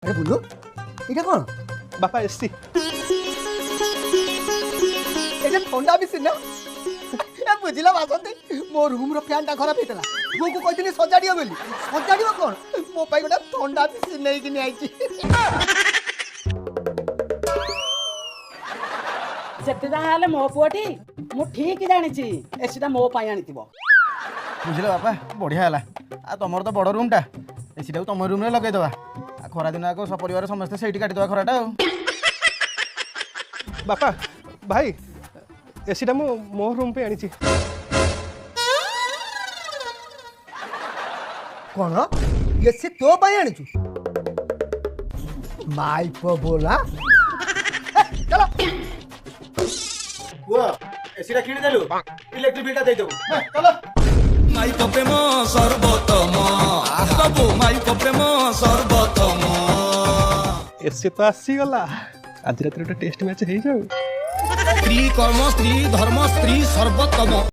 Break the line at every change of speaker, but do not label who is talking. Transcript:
ए बुलू এটা কোন
बापा एसी
এটা ঠান্ডা মেশিন না এ বুঝিলা বাসন্তি মো রুম র ফ্যানটা খারাপ হইতলা মো কো কইতিনি সজাড়িও বলি সজাড়িও কোন মো পাই গোটা ঠান্ডা মেশিন নেই কিনি আইছি
ସେତେ ଯାହା ହେଲେ ମୋ ପୁଅଟି ମୁଁ ଠିକ ଜାଣିଛି ଏସିଟା ମୋ ପାଇଁ ଆଣିଥିବ।
ବୁଝିଲ ବାପା ବଢ଼ିଆ ହେଲା। ଆଉ ତମର ତ ବଡ଼ ରୁମ୍ଟା ଏସିଟାକୁ ତମ ରୁମ୍ରେ ଲଗେଇଦେବା। ଆଉ ଖରାଦିନ ଆଗ ସପରିବାର ସମସ୍ତେ ସେଇଠି କାଟିଦେବା ଖରାଟା ଆଉ।
बापा भाई एसीटा मो मो रूम पे आनी
কোন এসে তো পাই আনিছু মাইপ बोला চলো
ପୁଅ ଏସିଟା କିଣିଦେଲୁ ଇଲେକ୍ଟ୍ରିକ୍ ବିଲ୍ଟା ଦେଇଦେବୁ ଚାଲ।
ମାଇକ ପ୍ରେମ ସର୍ବୋତ୍ତମ ସବୁ ମାଇକ ପ୍ରେମ ସର୍ବୋତ୍ତମ
एसी तो आसी गला आज रात टेस्ट मैच हो जाऊ
ସ୍ତ୍ରୀ କର୍ମ ସ୍ତ୍ରୀ ଧର୍ମ ସ୍ତ୍ରୀ ସର୍ବୋତ୍ତମ।